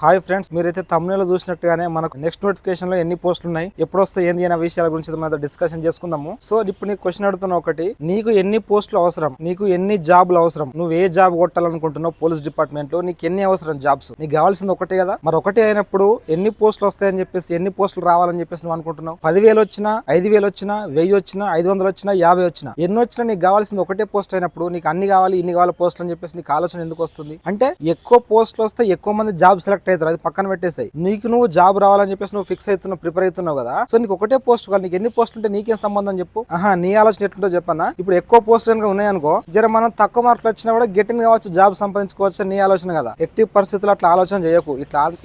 Hi friends, మీరైతే thumbnail లో చూసినట్టుగానే మనకు నెక్స్ట్ నోటిఫికేషన్ లో ఎన్ని పోస్టులు ఉన్నాయి, ఎప్పుడు వస్తాయి, ఏంది అనే విషయాల గురించి మనం డిస్కషన్ చేసుకుందాము. సో ఇప్పుడు నీకు క్వశ్చన్ అడుగుతున్నా, ఒకటి, నీకు ఎన్ని పోస్టులు అవసరం, నీకు ఎన్ని జాబ్లు అవసరం, నువ్వు ఏ జాబ్ కొట్టాలనుకుంటున్నావు పోలీస్ డిపార్ట్మెంట్ లో, నీకు ఎన్ని అవసరం జాబ్స్, నీకు కావాల్సింది ఒకటే కదా. మరి ఒకటే అయినప్పుడు ఎన్ని పోస్టులు వస్తాయని చెప్పేసి, ఎన్ని పోస్టులు రావాలని చెప్పేసి నువ్వు అనుకుంటున్నావు? 10,000 వచ్చినా, 5,000 వచ్చినా, 1,000 వచ్చినా, 500 వచ్చినా, 50 వచ్చినా, ఎన్ని వచ్చినా నీకు కావాల్సింది ఒకటే పోస్ట్ అయినప్పుడు నీకు అన్ని కావాలి, ఇన్ని కావాలి పోస్టులు అని చెప్పేసి నీకు ఆలోచన ఎందుకు వస్తుంది? అంటే ఎక్కువ పోస్టులు వస్తే ఎక్కువ మంది జాబ్ సెలెక్ట్ అవుతారు, అది పక్కన పెట్టేసాయి. నీకు నువ్వు జాబ్ రావాలని చెప్పేసి నువ్వు ఫిక్స్ అవుతున్నావు, ప్రిపేర్ అవుతున్నావు కదా. సో నీకు ఒకటే పోస్ట్ కావాలి, నీకు ఎన్ని పోస్టులు ఉంటే నీకేం సంబంధం చెప్పు. నీ ఆలోచన ఎట్లుంటో చెప్పన్నా. ఇప్పుడు ఎక్కువ పోస్టులు కనుక ఉన్నాయనుకో, జర మనం తక్కువ మార్కులు వచ్చినా కూడా గెటిన్ కావచ్చు, జాబ్ సంపాదించుకోవచ్చు నీ ఆలోచన కదా. ఎట్టి పరిస్థితులు అట్లా ఆలోచన చేయకు,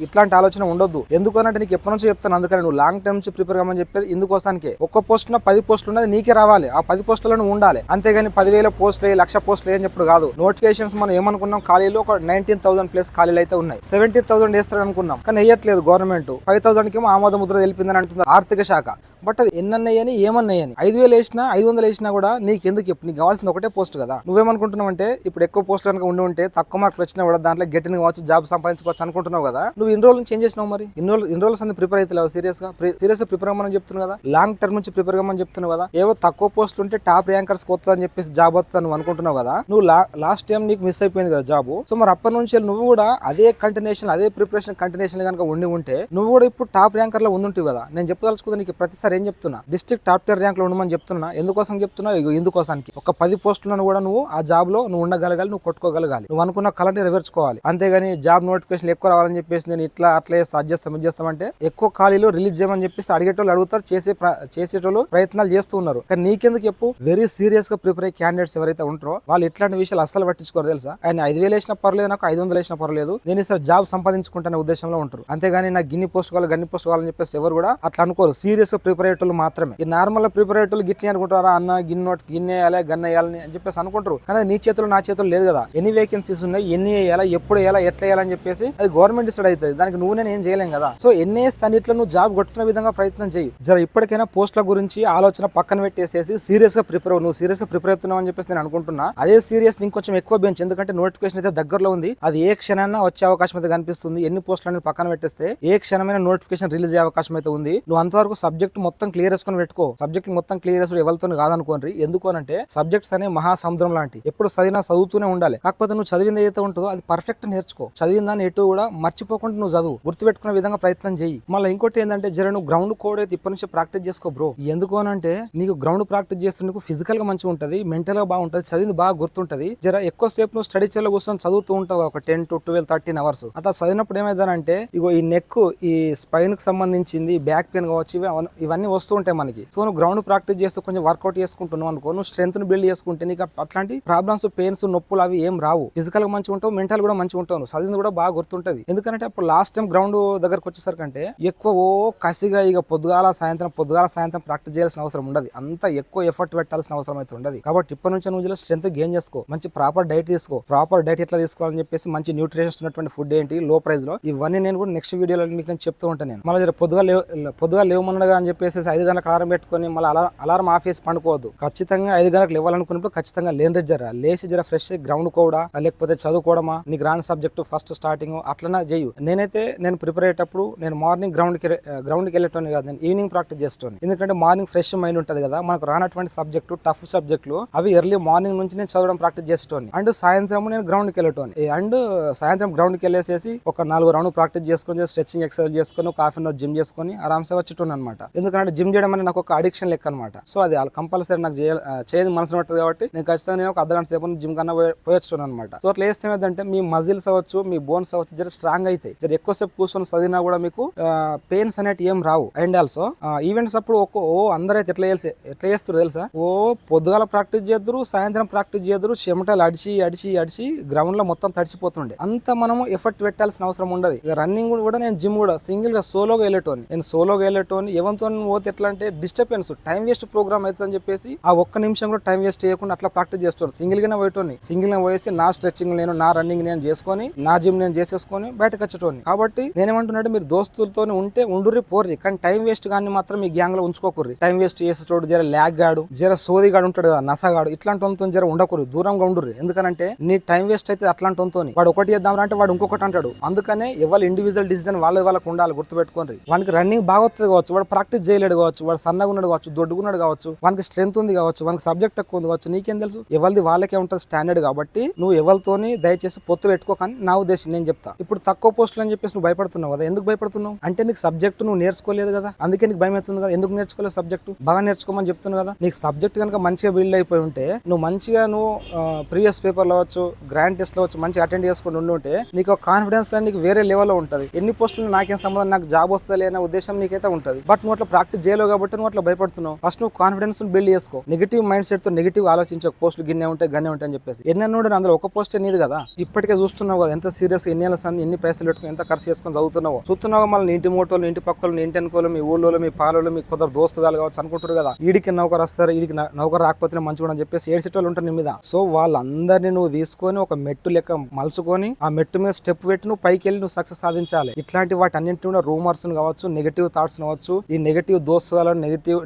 ఇట్లాంటి ఆలోచన ఉండొద్దు. ఎందుకనంటే నీకు ఎప్పటి నుంచో చెప్తాను, అందుకని నువ్వు లాంగ్ టర్మ్ నుంచి ప్రిపేర్ కామని చెప్పేది ఇందుకోసానికి. ఒక్క పోస్ట్ 10 పోస్టులు ఉన్నది నీకే రావాలి, ఆ 10 పోస్టులను ఉండాలి. అంతేగాని 10,000 పోస్టులు, 1,00,000 పోస్టులు ఏం చెప్పుడు కాదు. నోటిఫికేషన్స్ మనం ఏమనుకున్నాం, ఖాళీలు ఒక 19,000 ప్లస్ ఖాళీలు అయితే ఉన్నాయి. 17,000 వేస్తారని అనుకున్నాం, కానీ వేయట్లేదు గవర్నమెంట్. 5,000 కేమో ఆమోద ముద్ర తెలిపిందని అంటుంది ఆర్థిక శాఖ. బట్ అది ఎన్నన్నాయని ఏమన్నాయని 5,000 వేసినా 500 వేసినా కూడా నీకు ఎందుకు చెప్పు, నీకు కావాల్సింది ఒకటే పోస్ట్ కదా. నువ్వేమనుకుంటున్నావు అంటే, ఇప్పుడు ఎక్కువ పోస్టులు కనుక ఉండి తక్కువ మార్కులు వచ్చినా కూడా దాంట్లో గెటిన్ కావచ్చు, జాబ్ సంపాదించుకోవచ్చు అనుకుంటున్నావు కదా. నువ్వు ఇన్ని రోజులు చేంజ్ చేసినావు, మరి ఇన్ని రోజులు అంతా ప్రిపేర్ అవుతలేవు. సీరియస్ గా ప్రిపేర్ అవ్వమని చెప్తున్నావు కదా, లాంగ్ టర్మ్ నుంచి ప్రిపేర్ అవ్వమని చెప్తున్నావు కదా. ఏవో తక్కువ పోస్టులు ఉంటే టాప్ ర్యాంకర్స్ వస్తుందని చెప్పేసి జాబ్ వస్తుందని నువ్వు అనుకుంటున్నావు కదా. నువ్వు లాస్ట్ టైం నీకు మిస్ అయిపోయింది కదా జాబ్. సో మరి అప్పటి నుంచి నువ్వు కూడా అదే కంటిన్యూషన్, అదే ప్రిపరేషన్ కంటిన్యూషన్ కనుక ఉంటే నువ్వు కూడా ఇప్పుడు టాప్ ర్యాంకర్ లో ఉండుంటావు కదా. నేను చెప్పదలుచుకుంటే నీకు ప్రతిసారి ఏం చెప్తున్నా, డిస్ట్రిక్ట్ టాప్ 10 ర్యాంక్ లో ఉండమని చెప్తున్నా. ఎందుకోసం చెప్తున్నా, ఇందుకోసానికి ఒక 10 పోస్టులను కూడా నువ్వు ఆ జాబ్ లో నువ్వు ఉండగలగాలి, నువ్వు కొట్టుకోగలగాలి, నువ్వు అనుకున్న కళని నెరవేర్చుకోవాలి. అంతేగాని జాబ్ నోటిఫికేషన్ ఎక్కువ రావాలని చెప్పేసి నేను ఇట్లా అట్లా చేస్తాం ఇది చేస్తామంటే, ఎక్కువ ఖాళీలు రిలీజ్ చేయమని చెప్పేసి అడిగేటోళ్ళు అడుగుతారు, చేసేటోళ్ళు ప్రయత్నాలు చేస్తూ ఉన్నారు. కానీ నీకెందుకు చెప్పు, వెరీ సీరియస్ గా ప్రిపేర్ అయ్యే క్యాండిడేట్స్ ఎవరైతే ఉంటారో వాళ్ళు ఇట్లాంటి విషయాలు అస్సలు పట్టించుకోరు తెలుసా. ఆయన 5,000 వేసినా పర్లేదు, నాకు 500 వేసినా పర్లేదు, నేను ఈసారి జాబ్ సంపాదించుకుంటున్న ఉద్దేశంలో ఉంటారు. అంతేగాని నాకు గిన్ని పోస్ట్ కావాలి, గన్ని పోస్ట్ కావాలని చెప్పేసి ఎవరు కూడా అట్లా అనుకోరు. సీరియస్ గా ప్రిపేర్ అయ్యేటోళ్ళు మాత్రమే. ఈ నార్మల్ ప్రిపేర్ అయ్యేటోళ్ళు గిట్ని అనుకుంటారా, అన్న గిన్నె వేయాలి, గన్న వేయాలని అని చెప్పేసి అనుకుంటారు. కానీ నీ చేతులు నా చేతులు లేదు కదా. ఎన్ని వేకెన్సీస్ ఉన్నాయి, ఎన్ని వేయాలా, ఎప్పుడు వేయాలా, ఎట్లా వేయాలని చెప్పేసి అది గవర్నమెంట్ డిసైడ్ అవుతుంది. దానికి నువ్వు నేను ఏం చేయలేం కదా. సో ఎన్ఏఎస్ అన్నిట్లో నువ్వు జాబ్ కొట్టుకునే విధంగా ప్రయత్నం చేయి. జర ఇప్పటికైనా పోస్టుల గురించి ఆలోచన పక్కన పెట్టేసేసి సీరియస్ గా ప్రిపేర్ నువ్వు సీరియస్ గా ప్రిపేర్ అవుతున్నావు అని చెప్పేసి నేను అనుకుంటున్నా. అదే సీరియస్ ఇంకొంచెం ఎక్కువ బెంచ్, ఎందుకంటే నోటిఫికేషన్ అయితే దగ్గరలో ఉంది. అది ఏ క్షణాన వచ్చే అవకాశం అయితే కనిపిస్తుంది. ఎన్ని పోస్టులు అనేది పక్కన పెట్టేస్తే ఏ క్షణమైన నోటిఫికేషన్ రిలీజ్ అయ్యే అవకాశం అయితే ఉంది. నువ్వు అంతవరకు సబ్జెక్ట్ మొత్తం క్లియర్ చేసుకుని పెట్టుకో. సబ్జెక్ట్ మొత్తం క్లియర్ చేసుకుని ఎవరితో కాదనుకోండి. ఎందుకు అంటే సబ్జెక్ట్స్ అనే మహాసముద్రం లాంటి, ఎప్పుడు చదువుతూనే ఉండాలి. కాకపోతే నువ్వు చదివింది ఏదైతే ఉంటుందో అది పర్ఫెక్ట్ నేర్చుకో. చదివిందాన్ని ఎటు కూడా మర్చిపోకుండా నువ్వు చదువు, గుర్తుపెట్టుకునే విధంగా ప్రయత్నం చేయి. మళ్ళీ ఇంకోటి ఏంటంటే, జర నువ్వు గ్రౌండ్ కోడ్ అయితే ఇప్పటి నుంచి ప్రాక్టీస్ చేసుకో బ్రో. ఎందుకు అంటే నీకు గ్రౌండ్ ప్రాక్టీస్ చేస్తుంటే ఫిజికల్ గా మంచిగా ఉంటుంది, మెంటల్ గా బాగుంటుంది, చదివింది బాగా గుర్తుంటది. జర ఎక్కువ సేపు నువ్వు స్టడీ చైర్లో కూర్చొని చదువుతూ ఉంటావు ఒక 10 to 12, 13 అవర్స్. అట్లా చదివినప్పుడు ఏమైందంటే, ఇగో ఈ నెక్, ఈ స్పైన్ కి సంబంధించింది, బ్యాక్ పెయిన్ కావచ్చు, ఇవన్నీ వస్తూ ఉంటాయి మనకి. సో నువ్వు గ్రౌండ్ ప్రాక్టీస్ చేస్తూ కొంచెం వర్కౌట్ చేసుకుంటున్నావు అనుకో, నువ్వు స్ట్రెంత్ ని బిల్డ్ చేసుకుంటే నీకు అట్లాంటి ప్రాబ్లమ్స్, పెయిన్స్, నొప్పులు అవి ఏం రావు. ఫిజికల్ గా మంచిగా ఉంటావు, మెంటల్ కూడా మంచిగా ఉంటావు, చదివింది కూడా బాగా గుర్తుంటది. ఎందుకంటే అప్పుడు లాస్ట్ టైం గ్రౌండ్ దగ్గరకు వచ్చేసరికంటే ఎక్కువ కసిగా ఇక పొద్దుగాల సాయంత్రం ప్రాక్టీస్ చేయాల్సిన అవసరం ఉండదు. అంత ఎక్కువ ఎఫర్ట్ పెట్టాల్సిన అవసరం అయితే ఉండదు. కాబట్టి ఇప్పటి నుంచి నువ్వు స్ట్రెంత్ గెయిన్ చేసుకో, మంచి ప్రాపర్ డైట్ తీసుకో. ప్రాపర్ డైట్ ఎట్లా తీసుకోవాలని చెప్పేసి, మంచి న్యూట్రిషన్స్ ఉన్నటువంటి ఫుడ్ ఏంటి లో ప్రైస్ లో, ఇవన్నీ నేను కూడా నెక్స్ట్ వీడియోలో మీకు నేను చెప్తూ ఉంటాను. నేను మళ్ళీ పొద్దుగా లేవమన్నగా అని చెప్పేసి 5 గంటలకు అలారం పెట్టుకుని మళ్ళీ అలారం ఆఫీస్ పండుకోవద్దు. ఖచ్చితంగా 5 గంటలకు లేవాలనుకున్నప్పుడు ఖచ్చితంగా లేచి జర ఫ్రెష్ గ్రౌండ్ కూడా, లేకపోతే చదువుకోవడమా, నీకు రాని సబ్జెక్టు ఫస్ట్ స్టార్టింగ్ అట్లనే చేయు. నేను ప్రిపేర్ అయ్యేటప్పుడు నేను మార్నింగ్ గ్రౌండ్కి వెళ్ళేటోని కాదు, నేను ఈవినింగ్ ప్రాక్టీస్ చేస్తాను. ఎందుకంటే మార్నింగ్ ఫ్రెష్ మైండ్ ఉంటుంది కదా, మనకు రానటువంటి సబ్జెక్టు, టఫ్ సబ్జెక్టులు అవి ఎర్లీ మార్నింగ్ నుంచి నేను చదవడం ప్రాక్టీస్ చేస్తాను. అండ్ సాయంత్రం నేను గ్రౌండ్కి వెళ్ళేటోని. అండ్ సాయంత్రం గ్రౌండ్కి వెళ్ళేసేసి ఒక 4 రౌండ్ ప్రాక్టీస్ చేసుకొని, స్ట్రెచింగ్ ఎక్సర్సైజ్ చేసుకొని, ఒక హాఫ్ అన్ అవర్ జిమ్ చేసుకొని ఆరామ్సే వచ్చేటోని అనమాట. ఎందుకంటే జిమ్ చేయడం అనేది నాకు ఒక అడిక్షన్ లెక్క అనమాట. సో అది కంపల్సరీ నాకు చేయదు మనసు ఉంటుంది కాబట్టి నేను ఖచ్చితంగా నేను ఒక అర్ధగంట సేపు జిమ్ కన్నా పోయొచ్చున్నాను అనమాట. సో అట్లా వేస్తే ఏంటంటే మీ మజిల్స్ అవ్వచ్చు, మీ బోన్స్ అవ్వచ్చు, జర స్ట్రాంగ్ అయితే, జర ఎక్కువసేపు కూర్చొని చదివినా కూడా మీకు పెయిన్స్ అనేవి ఏం రావు. అండ్ ఆల్సో ఈవెంట్స్ అప్పుడు అందరైతే ఎట్లా చేస్తారు తెలుసా, పొద్దుగాల ప్రాక్టీస్ చేద్దరు, సాయంత్రం ప్రాక్టీస్ చేద్దరు, చెమటలు అడిచి గ్రౌండ్ లో మొత్తం తడిచిపోతుండే. అంత మనము ఎఫర్ట్ పెట్టాల్సిన అవసరం ఉండదు. రన్నింగ్ కూడా నేను జిమ్ కూడా సింగిల్ గా సోలోగా వెళ్ళేటోని, ఎవరితో పోతే ఎట్లా అంటే డిస్టర్బెన్స్, టైం వేస్ట్ ప్రోగ్రామ్ అవుతుంది అని చెప్పేసి ఆ ఒక్క నిమిషం కూడా టైం వేస్ట్ చేయకుండా అట్లా ప్రాక్టీస్ చేస్తాను. సింగిల్ గానే పోయేటోని, సింగిల్ గా పోయేసి నా స్ట్రెచింగ్ నేను, నా రన్నింగ్ నేను చేసుకొని, నా జిమ్ నేను చేసేసుకొని బయటకు వచ్చేటోని. కాబట్టి నేనేమంటున్నాడు, మీరు దోస్తులతో ఉంటే ఉండుర్రి పోర్రి, కానీ టైం వేస్ట్ కానీ మాత్రం మీ గ్యాంగ్ లో ఉంచుకోకూర్రి. టైం వేస్ట్ చేసేటోడు జర ల్యాగ్ గాడు, జర సోదిగాడు ఉంటాడు కదా, నసగాడు, ఇట్లాంటి వాళ్ళతో జర ఉండకూరు, దూరంగా ఉండుర్రి. ఎందుకంటే నీ టైం వేస్ట్ అయితే అట్లాంటి వాళ్ళతో వాడు ఒకటి చేద్దాం అంటే వాడు ఇంకొకటి అంటాడు. అందుకనే ఎవరు ఇండివిజువల్ డిసిజన్ వాళ్ళకి ఉండాలి, గుర్తుపెట్టుకోండి. వానికి రన్నింగ్ బాగా వస్తుంది కావచ్చు, వాడు ప్రాక్టీస్ చేయలేడు కావచ్చు, వాడు సన్నగా ఉన్నాడు కావచ్చు, దొడ్డుకున్నాడు కావచ్చు, వానికి స్ట్రెంత్ ఉంది కావచ్చు, వానికి సబ్జెక్ట్ ఎక్కువ ఉంది కావచ్చు, నీకేం తెలుసు? ఎవరిది వాళ్ళకే ఉంటుంది స్టాండర్డ్. కాబట్టి నువ్వు ఎవరితోని దయచేసి పొత్తు పెట్టుకోకని నా ఉద్దేశం. నేను చెప్తా, ఇప్పుడు తక్కువ పోస్టులు అని చెప్పేసి నువ్వు భయపడుతున్నావు కదా. ఎందుకు భయపడుతున్నావు అంటే నీకు సబ్జెక్ట్ నువ్వు నేర్చుకోలేదు కదా, అందుకే నీకు భయం అవుతుంది కదా. ఎందుకు నేర్చుకోలేదు సబ్జెక్ట్? బాగా నేర్చుకోమని చెప్తున్నావు కదా. నీకు సబ్జెక్ట్ కనుక మంచిగా బిల్డ్ అయిపోయి ఉంటే, నువ్వు మంచిగా ప్రీవియస్ పేపర్లో అవచ్చు, గ్రాండ్ టెస్ట్ లో వచ్చి మంచిగా అటెండ్ చేసుకుని ఉంటే నీకు కాన్ఫిడెన్స్ నీకు వేరే లెవెల్లో ఉంటుంది. ఎన్ని పోస్టులు నాకేం సంబంధం, నాకు జాబ్ వస్తలే అనే ఉద్దేశం నీకైతే ఉంటుంది. బట్ నువ్వు అట్లా ప్రాక్టీస్ చేయలేవు కాబట్టి నువ్వు అట్లా భయపడుతున్నావు. ఫస్ట్ నువ్వు కాన్ఫిడెన్స్ బిల్డ్ చేసుకో. నెగిటివ్ మైండ్ సెట్ తో నెగిటివ్ ఆలోచించక పోస్టులు గిన్నె ఉంటాయి గన్నే ఉంటాయి అని చెప్పేసి. ఎన్నెన్నో అందులో ఒక పోస్టే నీది కదా. ఇప్పటికే చూస్తున్నావు కదా ఎంత సీరియస్ గా ఎన్ని ఏళ్ళ సంది ఎన్ని పైసలు పెట్టుకుని ఎంత ఖర్చు చేసుకొని చూస్తున్నావు. మళ్ళీ ఇంటి మోటోలు, ఇంటి పక్కలు, ఇంటి అనుకోలు, మీ ఊళ్ళో, మీ పాలలో, మీ కొందరు దోస్తుగాలు కావచ్చు అనుకుంటారు కదా, ఈడికి నౌకరు వస్తారు, ఈడికి నౌకరు రాకపోతే మంచిగా అని చెప్పేసి ఏడ్చేటోళ్ళు ఉంటారు నీ మీద. సో వాళ్ళందరినీ నువ్వు తీసుకొని ఒక మెట్టు లెక్క మలుచుకొని ఆ మెట్టు మీద స్టెప్ పెట్టి నువ్వు పైకి వెళ్ళి నువ్వు సక్సెస్ సాధించాలి. ఇట్లాంటి వాటి అన్నింటి కూడా రూమర్స్ కావచ్చు, నెగిటివ్ థాట్స్ కావచ్చు, ఈ నెగిటివ్ దోస్తులు,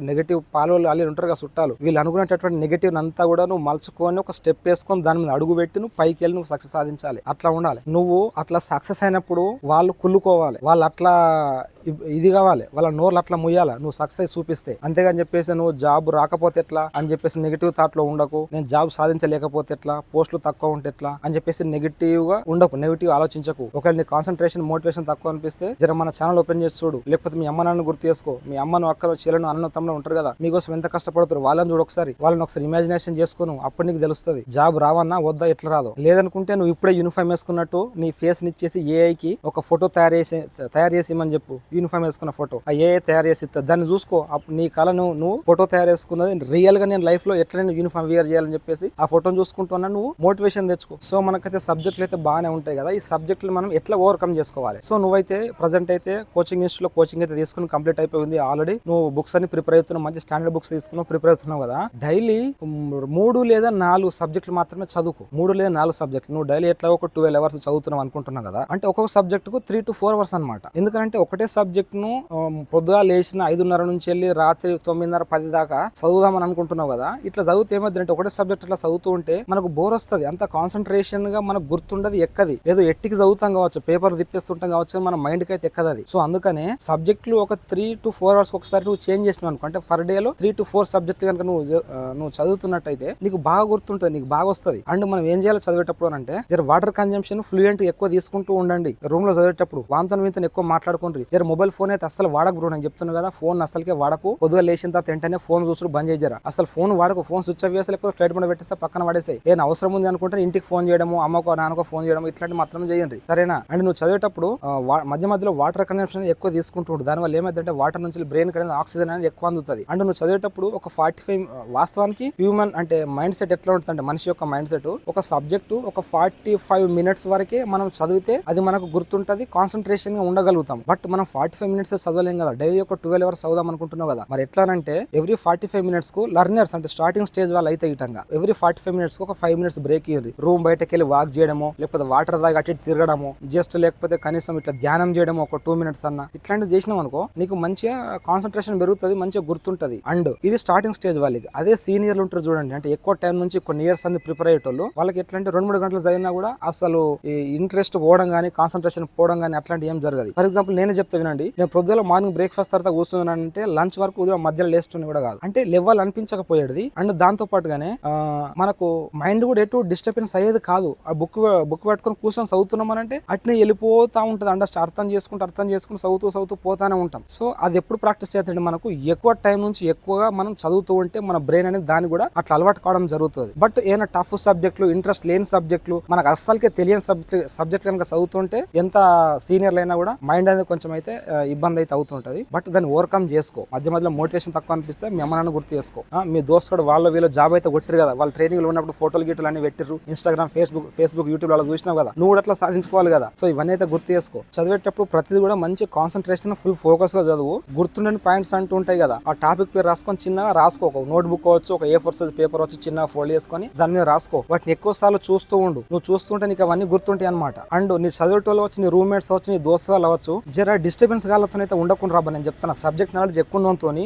నెగిటివ్ పాలు వాళ్ళు ఉంటారు కదా చుట్టాలు, వీళ్ళు అనుకునేటటువంటి నెగిటివ్ అంతా కూడా నువ్వు మలుచుకొని ఒక స్టెప్ వేసుకొని దాని మీద అడుగు పెట్టి నువ్వు పైకి వెళ్ళి నువ్వు సక్సెస్ సాధించాలి. అట్లా ఉండాలి. నువ్వు అట్లా సక్సెస్ అయినప్పుడు వాళ్ళు కుళ్ళుకోవాలి, వాళ్ళు అట్లా ఇది కావాలి, వాళ్ళ నోర్లు అట్లా ముయ్యాలి నువ్వు సక్సెస్ చూపిస్తే. అంతేగాని చెప్పేసి నువ్వు జాబ్ రాకపోతే ఎట్లా అని చెప్పేసి నెగిటివ్ థాట్ లో ఉండకు. నేను జాబ్ సాధించలేకపోతే ఎట్లా, పోస్టులు తక్కువ ఉంటే ఎట్లా అని చెప్పేసి నెగిటివ్ గా ఉండకు, నెగిటివ్ ఆలోచించకు. ఒకవేళ నీ కాన్సన్ట్రేషన్, మోటివేషన్ తక్కువ అనిపిస్తే జర మన ఛానల్ ఓపెన్ చేసి చూడు, లేకపోతే మీ అమ్మ నాన్న గుర్తు చేసుకో. మీ అమ్మను, అక్కను, చెల్లెను, అన్న తమ్ముడు ఉంటారు కదా, మీకోసం ఎంత కష్టపడుతారు వాళ్ళని చూడు ఒకసారి. వాళ్ళని ఒకసారి ఇమాజినేషన్ చేసుకోను, అప్పుడు నీకు తెలుస్తుంది జాబ్ రావన్నా వద్దా ఎట్లా రాదో. లేదనుకుంటే నువ్వు ఇప్పుడే యూనిఫామ్ వేసుకున్నట్టు నీ ఫేస్ నిచ్చేసి ఏఐకి ఒక ఫోటో తయారు చేసి ఇమ్మని చెప్పు. యూనిఫామ్ వేసుకున్న ఫోటో ఆ ఏఐ తయారు చేసి ఇస్తా, దాన్ని చూసుకో. నీ కళ నువ్వు ఫోటో తయారు చేసుకున్నది రియల్ గా నేను లైఫ్ లో ఎట్లయినా యూనిఫామ్ వేర్ చేయాలని చెప్పేసి ఆ ఫోటోని చూసుకుంటున్నా నువ్వు మోటివేషన్ తెచ్చుకో. సో మనకైతే సబ్జెక్టులు అయితే బాగానే ఉంటాయి కదా, ఈ సబ్జెక్టులు మనం ఎట్లా ఓవర్కమ్ చేసుకోవాలి. సో నువ్వైతే ప్రజెంట్ అయితే కోచింగ్ ఇన్స్టిట్యూట్ లో కోచింగ్ అయితే తీసుకుని కంప్లీట్ అయిపోయింది ఆల్రెడీ. నువ్వు బుక్స్ అన్ని ప్రిపేర్ అవుతున్నావు, మంచి స్టాండర్డ్ బుక్స్ తీసుకున్నావు, ప్రిపేర్ అవుతున్నావు కదా. డైలీ 3 లేదా 4 సబ్జెక్టులు మాత్రమే చదువుకో. 3 లేదా 4 సబ్జెక్టులు నువ్వు డైలీ ఎట్లా ఒక 12 అవర్స్ చదువుతున్నావు అనుకుంటున్నావు కదా, అంటే ఒక్కొక్క సబ్జెక్ట్ కు 3 to 4 అవర్స్ అనమాట. ఎందుకంటే ఒకటే సబ్జెక్ట్ ను పొద్దుగా లేచిన 5:30 నుంచి వెళ్ళి రాత్రి 9:30, 10 దాకా చదువుదామని అనుకుంటున్నావు కదా. ఇట్లా చదివితే ఏమైందంటే ఒకటే సబ్జెక్ట్ ఇట్లా చదువుతూ ఉంటే మనకు బోర్ వస్తుంది, అంత కాన్సన్ట్రేషన్ గా మనకు గుర్తుండదు, ఎక్కది. ఏదో ఎట్టికి చదువుతాం కావచ్చు, పేపర్ తిప్పేస్తుంటాం కావచ్చు, మన మైండ్ కి అయితే ఎక్కదు అది. సో అందుకనే సబ్జెక్టులు ఒక 3 to 4 అవర్స్ ఒకసారి నువ్వు చేంజ్ చేసినావు అనుకో, అంటే పర్ డే లో 3 to 4 సబ్జెక్ట్ కనుక నువ్వు చదువుతున్నట్టయితే నీకు బాగా గుర్తుంటుంది, నీకు బాగా వస్తుంది. అండ్ మనం ఏం చేయాలి చదివేటప్పుడు అంటే జర వాటర్ కన్జంప్షన్ ఫ్లూయెంట్ ఎక్కువ తీసుకుంటూ ఉండండి. రూమ్ లో చదివేటప్పుడు వాంతో వీంతో ఎక్కువ మాట్లాడుకుంటారు. జర మొబైల్ ఫోన్ అయితే అసలు వాడకు బ్రో, నేను చెప్తున్నా కదా, ఫోన్ అసలుకే వాడకు. పొద్దుగా లేచిన తర్వాత వెంటనే ఫోన్ చూసుడు బంద్ చేయరా. అసలు ఫోన్ వాడకు, ఫోన్ స్విచ్ ఆఫ్ చేసి లేకపోతే ఫ్లైట్ మీద పెట్టేస్తే పక్కన పడేసాయి. ఏదైనా అవసరం ఉంది అనుకుంటే ఇంటికి ఫోన్ చేయడము, అమ్మకో నాన్నకో ఫోన్ చేయడం ఇట్లాంటి మాత్రం చేయండి, సరేనా. అండ్ నువ్వు చదివేటప్పుడు మధ్య మధ్యలో వాటర్ కన్జంప్షన్ ఎక్కువ తీసుకుంటూ ఉంటుంది. దానివల్ల ఏమైందంటే వాటర్ నుంచి బ్రెయిన్ అనేది ఆక్సిజన్ అనేది ఎక్కువ అందుతుంది. అండ్ నువ్వు చదివేటప్పుడు ఒక 45 వాస్తవానికి హ్యూమన్ అంటే మైండ్ సెట్ ఎట్లా ఉంటుంది అంటే మనిషి యొక్క మైండ్ సెట్ ఒక సబ్జెక్టు ఒక 45 minutes వరకే మనం చదివితే అది మనకు గుర్తుంటది, కాన్సన్ట్రేషన్ గా ఉండగలుగుతాం. బట్ మనం 45 minutes చదవలేం కదా, డైలీ ఒక 12 hours చదువుదాం అనుకుంటున్నావు కదా. మరి ఎట్లానంటే ఎవ్రీ 45 minutes కు లర్నర్స్ అంటే స్టార్టింగ్ స్టేజ్ వాళ్ళు అయితే ఇటంగా ఎవ్రీ 45 minutes కు ఒక 5 minutes బ్రేక్ ఇయ్యండి. రూమ్ బయటకి వెళ్ళి వాక్ చేయడము, లేకపోతే వాటర్ దాకా అటు తిరగడము, జస్ట్ లేకపోతే కనీసం ఇట్లా ధ్యానం చేయడము ఒక 2 minutes అన్న, ఇట్లాంటివి చేసినాం అనుకో నీకు మంచిగా కాన్సన్ట్రేషన్ పెరుగుతుంది, మంచిగా గుర్తుంటది. అండ్ ఇది స్టార్టింగ్ స్టేజ్ వాళ్ళకి. అదే సీనియర్లు ఉంటారు చూడండి, అంటే ఎక్కువ టైం నుంచి కొన్ని ఇయర్స్ అన్ని ప్రిపేర్ అయ్యేటోళ్ళు, వాళ్ళకి ఎట్లా అంటే 2-3 గంటలు చదివినా కూడా అసలు ఇంట్రెస్ట్ పోవడం కానీ కాన్సన్ట్రేషన్ పోవడం కానీ అట్లాంటి ఏం జరగదు. ఫర్ ఎగ్జాంపుల్ నేనే చెప్తా వినండి, నేను పొద్దున మార్నింగ్ బ్రేక్ఫాస్ట్ తర్వాత కూర్చున్నానంటే లంచ్ వరకు ఉదయం మధ్యలో లేస్తుంది కూడా కాదు, అంటే లెవెల్ అనిపించకపోయేది. అండ్ దాంతో పాటుగానే మనకు మైండ్ కూడా ఎటు డిస్టర్బెన్స్ అయ్యేది కాదు. ఆ బుక్ పట్టుకొని కూర్చొని చదువుతున్నాం అంటే అట్నే వెళ్ళిపోతా ఉంటుంది, అంటే అర్థం చేసుకుంటూ చదువుతూ పోతానే ఉంటాం. సో అది ఎప్పుడు ప్రాక్టీస్ చేస్తుంటే మనకు ఎక్కువ టైం నుంచి ఎక్కువగా మనం చదువుతూ ఉంటే మన బ్రెయిన్ అనేది దాన్ని కూడా అట్లా అలవాటు కావడం జరుగుతుంది. బట్ ఏమైనా టఫ్ సబ్జెక్టులు, ఇంట్రెస్ట్ లేని సబ్జెక్టులు, మనకు అస్సలకే తెలియని సబ్జెక్ట్ కనుక చదువుతుంటే ఎంత సీనియర్లు అయినా కూడా మైండ్ అనేది కొంచెం అయితే ఇబ్బంది అయితే అవుతుంటది. బట్ దాన్ని ఓవర్కమ్ చేసుకో. మధ్య మధ్యలో మోటివేషన్ తక్కువ అనిపిస్తే మీ అమ్మ నాన్న గుర్తు చేసుకో. మీ దోస్తు కూడా వాళ్ళు వీళ్ళు జాబ్ అయితే కొట్టిరు కదా, వాళ్ళు ట్రైనింగ్ లో ఉన్నప్పుడు ఫోటోలు గీటలు అన్ని పెట్టిరు, ఇన్స్టాగ్రామ్ ఫేస్బుక్ యూట్యూబ్ అలా చూసినావు కదా, నువ్వు కూడా అట్లా సాధించుకోవాలి కదా. సో ఇవన్నీ అయితే గుర్తు చేసుకో. చదివేటప్పుడు ప్రతిదీ కూడా మంచి కాన్సన్ట్రేషన్ ఫుల్ ఫోకస్ గా చదువు. గుర్తుండని పాయింట్స్ అంటూ ఉంటాయి కదా, ఆ టాపిక్ పేరు రాసుకొని చిన్నగా రాసుకో. ఒక నోట్ బుక్ అవచ్చు, ఒక A4 సైజ్ పేపర్ వచ్చి చిన్నగా ఫోల్డ్ చేసుకొని దాని మీద రాసుకో. వాటిని ఎక్కువ సార్లు చూస్తూ ఉండు. నువ్వు చూస్తుంటే నీకు అవన్నీ గుర్తుంటాయి అనమాట. అండ్ నీ చదివేటోళ్ళు వచ్చి, నీ రూమ్మేట్స్ అవచ్చు, నీ దోస్తులు అవ్వచ్చు, జర డిస్టర్బెన్స్ గాలతో అయితే ఉండకుండా రాబా. నేను చెప్తాను, సబ్జెక్ట్ నాలెడ్జ్ ఎక్కువ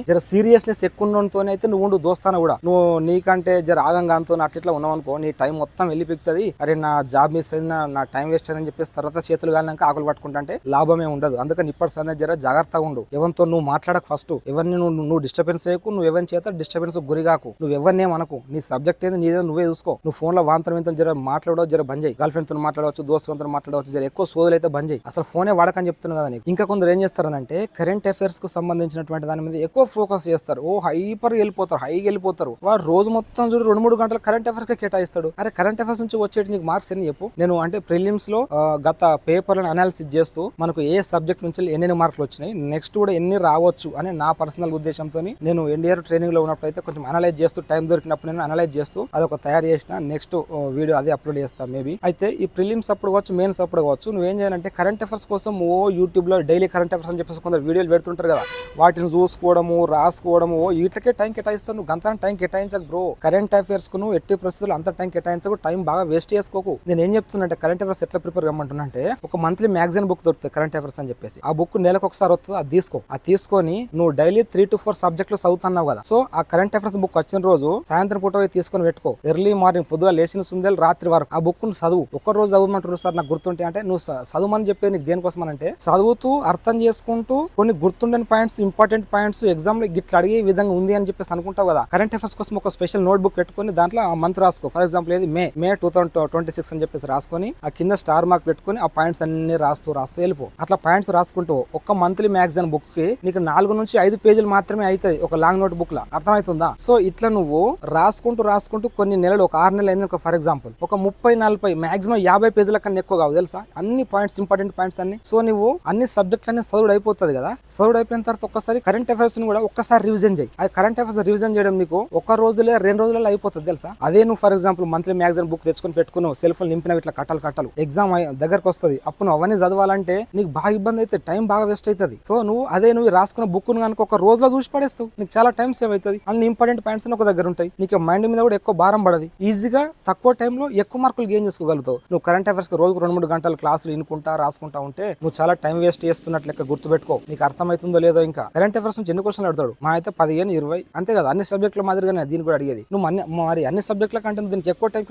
జర సీరియస్నెస్ ఎక్కువ అయితే నువ్వు ఉండు దోస్తాన కూడా. నువ్వు నీకంటే జర ఆగంగాంతో అట్లా ఉన్నావు అనుకో, నీ టైం మొత్తం వెళ్ళిపిస్తుంది. అరే నా జాబ్ మిస్ అయింది, నా టైం వేస్ట్ అయిందని చెప్పేసి తర్వాత చేతులు కాలినాక ఆకులు పట్టుకుంటే లాభమే ఉండదు. అందుకని ఇప్పటి సమయం జర జాగ్రత్తగా ఉండు. ఎవరితో నువ్వు మాట్లాడక ఫస్ట్, ఎవరిని నువ్వు డిస్టర్బెన్స్ చేయకు, నువ్వు ఎవరిని చేత డిస్టర్బెన్స్ గురిగాకు, నువ్వు ఎవరినే మనకు. నీ సబ్జెక్ట్ ఏదో నీదేదో నువ్వే చూసుకో. నువ్వు ఫోన్ లో వాంతరం ఇంత జర మాట్లాడవచ్చు, జర బంద్ చేయి. గర్ల్ ఫ్రెండ్ తో మాట్లాడవచ్చు, దోస్తులతో మాట్లాడవచ్చు, జర ఎక్కువ సోదులు అయితే బంద్ చేయి. అసలు ఫోనే వాడకని చెప్తున్నా కదా నీకు. ఇంకా కొందరు ఏం చేస్తారనంటే కరెంట్ అఫైర్స్ కు సంబంధించినటువంటి దాని మీద ఎక్కువ ఫోకస్ చేస్తారు. హైగా వెళ్ళిపోతారు. వాడు రోజు మొత్తం చూడు 2-3 గంటలు కరెంట్ అఫైర్స్ కి కేటాయిస్తాడు. అరే కరెంట్ అఫైర్స్ నుంచి వచ్చేటి నీకు మార్క్స్ ఎన్ని చెప్పు. నేను అంటే ప్రిలిమ్స్ లో గత పేపర్లను అనాలిసిస్ చేస్తూ మనకు ఏ సబ్జెక్ట్ నుంచి ఎన్ని మార్కులు వచ్చినాయి, నెక్స్ట్ కూడా ఎన్ని రావచ్చు అని నా పర్సనల్ ఉద్దేశంతో నేను ఎన్డీఆర్ ట్రైనింగ్ లో ఉన్నప్పుడు అయితే కొంచెం అనలైజ్ చేస్తూ, టైం దొరికినప్పుడు నేను అనలైజ్ చేస్తూ అదొక తయారు చేసిన నెక్స్ట్ వీడియో అదే అప్లోడ్ చేస్తాను మేబీ. అయితే ఈ ప్రిలిమ్స్ అప్పుడు కావచ్చు, మెయిన్స్ అప్పుడు కావచ్చు, నువ్వేం చేయాలంటే కరెంట్ అఫైర్స్ కోసం యూట్యూబ్ లో డైలీ కరెంట్ అఫైర్స్ అని చెప్పేసి కొందరు వీడియోలు పెడుతుంటారు కదా, వాటిని చూసుకోవడము, రాసుకోవడము, వీటికే టైం కేటాయిస్తాను. నువ్వు గంత టైం కేటాయించకు బ్రో. కరెంట్ అఫైర్స్ కు నువ్వు ఎట్టి పరిస్థితులు అంత టైం కేటాయించకు. టైం బాగా వేస్ట్ చేసుకోకు. నేను ఏం చెప్తున్నా కరెంట్ అఫైర్స్ ఎట్లా ప్రిపేర్ కమ్మంటున్నా అంటే, ఒక మంత్లీ మ్యాగజైన్ బుక్ దొరుకుతుంది కరెంట్ అఫైర్స్ అని చెప్పేసి. ఆ బుక్ నెలకు ఒకసారి వస్తుంది, అది తీసుకో. అది తీసుకొని నువ్వు డైలీ 3 to 4 సబ్జెక్టులు చదువుతున్నావు కదా, సో ఆ కరెంట్ అఫైర్స్ బుక్ వచ్చిన రోజు సాయంత్రం పూట తీసుకొని పెట్టుకో. ఎర్లీ మార్నింగ్ పొద్దుగా లేచిన సుందేలు రాత్రి వరకు ఆ బుక్ ను చదువు. ఒక్క రోజు చదవమంటారు సార్ నాకు గుర్తుంటే అంటే, నువ్వు చదువుమని చెప్పేది నీకు దేనికోసం అంటే, చదువుతూ అర్థం చేసుకుంటూ కొన్ని గుర్తుండని పాయింట్స్, ఇంపార్టెంట్ పాయింట్స్ ఎగ్జామ్ లో గిట్లా అడిగే విధంగా ఉంది అని చెప్పేసి అనుకుంటావు కదా. కరెంట్ అఫైర్స్ కోసం ఒక స్పెషల్ నోట్ బుక్ పెట్టుకొని దాంట్లో ఆ మంత్ రాసుకో. ఫర్ ఎగ్జాంపుల్ ఏది మే 2026 అని చెప్పేసి రాసుకొని ఆ కింద స్టార్ మార్క్ పెట్టుకొని ఆ పాయింట్స్ అన్ని రాస్తూ వెళ్ళిపో. అట్లా పాయింట్స్ రాసుకుంటూ ఒక్క మంత్లీ మ్యాగజైన్ బుక్ కి నీకు 4 నుంచి 5 పేజీలు మాత్రమే అవుతాయి ఒక లాంగ్ నోట్ బుక్ లా. అర్థమవుతుందా? సో ఇట్లా నువ్వు రాసుకుంటూ కొన్ని నెలలు, ఒక 6 నెలలు అయింది ఒక ఫర్ ఎగ్జాంపుల్, ఒక 30-40 మాక్సిమం 50 పేజీల కన్నా ఎక్కువ కావు తెలుసా, అన్ని పాయింట్స్, ఇంపార్టెంట్ పాయింట్స్ అన్ని. సో నువ్వు అన్ని సబ్జెక్టులన్నీ చదువుడు అయిపోతుంది కదా. చదువుడు అయిపోయిన తర్వాత ఒక్కసారి కరెంట్ అఫైర్స్ ని కూడా ఒక్కసారి రివిజన్ చేయి. అది కరెంట్ అఫైర్స్ రివిజన్ చేయడం నీకు 1 రోజులే 2 రోజులలో అయిపోతుంది తెలుసా. అదే నువ్వు for example monthly magazine book తెచ్చుకొని పెట్టుకున్నావు, సెల్ఫ్ నింపిన ఇట్లా కట్టలు ఎగ్జామ్ దగ్గరకు వస్తుంది, అప్పుడు నువ్వు అవన్నీ చదవాలంటే నీకు బాగా ఇబ్బంది అయితే, టైం బాగా వేస్ట్ అవుతుంది. సో నువ్వు రాసుకున్న బుక్ ను కనుక ఒక రోజులో చూసి పడేస్తావు, నీకు చాలా టైం సేవ్ అవుతుంది. అన్ని ఇంపార్టెంట్ పాయింట్స్ ఒక దగ్గర ఉంటాయి, నీకు మైండ్ మీద కూడా ఎక్కువ భారం పడదు. ఈజీగా తక్కువ టైంలో ఎక్కువ మార్కులు గెయిన్ చేసుకోగలుగుతావు. నువ్వు కరెంట్ అఫైర్స్ రోజుకు 2-3 గంటలు క్లాసులు వినుకుంటా రాసుకుంటా ఉంటే నువ్వు చాలా టైం వేస్ట్ చేస్తున్నట్లు లెక్క. గుర్తుపెట్టుకో, నీకు అర్థమవుతుందో లేదో. ఇంకా కరెంట్ అఫైర్స్ నుంచి ఎన్ని క్వశ్చన్లు అడతాడు, మా అయితే 15-20 అంతే కదా. అన్ని సబ్జెక్టుల మాదిరిగానే దీన్ని కూడా అడిగేది. నువ్వు మరి అన్ని సబ్జెక్టుల కంటే దీనికి ఎక్కువ టైం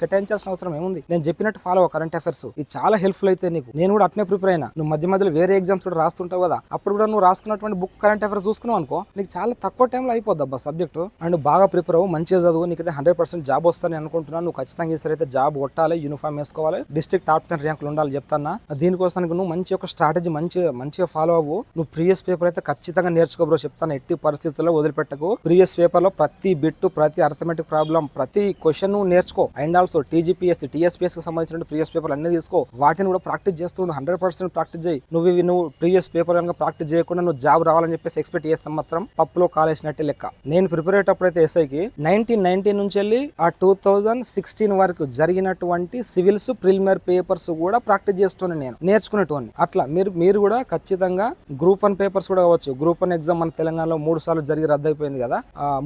కేటాయించాల్సిన అవసరం ఏముంది. నేను చెప్పినట్టు ఫాలో కరెంట్ అఫైర్స్, ఇది చాలా హెల్ప్ఫుల్ అయితే నీకు. నేను కూడా అట్నే ప్రిపేర్ అయినా. నువ్వు మధ్య మధ్యలో వేరే ఎగ్జామ్స్ కూడా రాస్తుంటావు కదా, అప్పుడు కూడా నువ్వు రాసుకున్నటువంటి బుక్ కరెంట్ అఫైర్స్ చూసుకున్నావు అనుకో, నీకు చాలా తక్కువ టైంలో అయిపోద్ది అబ్బా సబ్జెక్టు. అండ్ బాగా ప్రిపేర్ అవ్వు, మంచిగా చదువు. నీకైతే 100% జాబ్ వస్తాను అనుకుంటున్నాను. నువ్వు ఖచ్చితంగా ఈసారైతే జాబ్ కొట్టాలి, యూనిఫామ్ వేసుకోవాలి, డిస్ట్రిక్ట్ టాప్ 10 ర్యాంకులు ఉండాలి చెప్తానా. దీనికోసానికి నువ్వు మంచి ఒక స్ట్రాటజీ మంచిగా ఫాలో అవ్వు. నువ్వు ప్రీవియస్ పేపర్ అయితే ఖచ్చితంగా నేర్చుకోబ్రో చెప్తాను. ఎట్టి పరిస్థితుల్లో వదిలిపెట్టకు. ప్రీవియస్ పేపర్ లో ప్రతి బిట్టు, ప్రతి అర్థమెటిక్ ప్రాబ్లం, ప్రతి క్వశ్చన్ నువ్వు నేర్చుకో. అండ్ ఆల్సో TGPSC, TSPS కి సంబంధించిన ప్రీవియస్ పేపర్ అన్ని తీసుకో. వాటిని కూడా ప్రాక్టీస్ చేస్తూ 100% ప్రాక్టీస్ చేయి. నువ్వు ప్రీవియస్ పేపర్ కనుక ప్రాక్టీస్ చేయకుండా నువ్వు జాబ్ రావాలని చెప్పేసి ఎక్స్పెక్ట్ చేస్తాం మాత్రం పప్పులో కాలేసినట్టే లెక్క. నేను ప్రిపేర్ అయ్యేటప్పుడు అయితే ఎస్ఐకి 1990 నుంచి వెళ్ళి ఆ 2016 వరకు జరిగినటువంటి సివిల్స్ ప్రిలిమినరీ పేపర్స్ కూడా ప్రాక్టీస్ చేస్తున్నాను, నేను నేర్చుకునేటువంటి. అట్లా మీరు కూడా ఖచ్చితంగా గ్రూప్ 1 పేపర్స్ కూడా కావచ్చు. గ్రూప్ 1 ఎగ్జామ్ మన తెలంగాణలో 3 సార్లు జరిగి రద్దు అయిపోయింది కదా.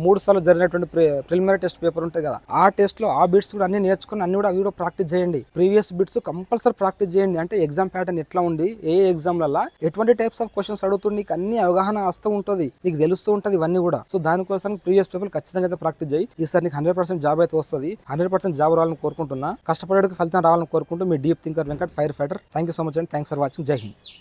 3 సార్లు జరిగినటువంటి ప్రిలిమినరీ టెస్ట్ పేపర్ ఉంటాయి కదా, ఆ టెస్ట్ లో ఆ బిట్స్ కూడా అన్ని నేర్చుకుని అవి కూడా ప్రాక్టీస్ చేయండి. ప్రీవియస్ బిట్స్ కంపల్సరీ ప్రాక్టీస్ చేయండి. అంటే ఎగ్జామ్ ప్యాటర్న్ ఎట్లా ఉంది, ఏ ఎగ్జామ్లలో ఎటువంటి టైప్స్ ఆఫ్ క్వశ్చన్స్ అడుగుతుంది, నీకు అన్ని అవగాహన వస్తూ ఉంటుంది, నీకు తెలుస్తూ ఉంటుంది ఇవన్నీ కూడా. సో దానికోసం ప్రీవియస్ పేపర్ ఖచ్చితంగా అయితే ప్రాక్టీస్ చేయి. ఈసారి నీకు 100% జాబ్ అయితే వస్తుంది. 100% జాబ్ రావాలని కోరుకుంటున్నా. కష్టపడేందుకు ఫలితం రావాలని కోరుకుంటూ మీ deep thinker Venkat, fire fighter. Thank you so much and thanks for watching. జై హింద్.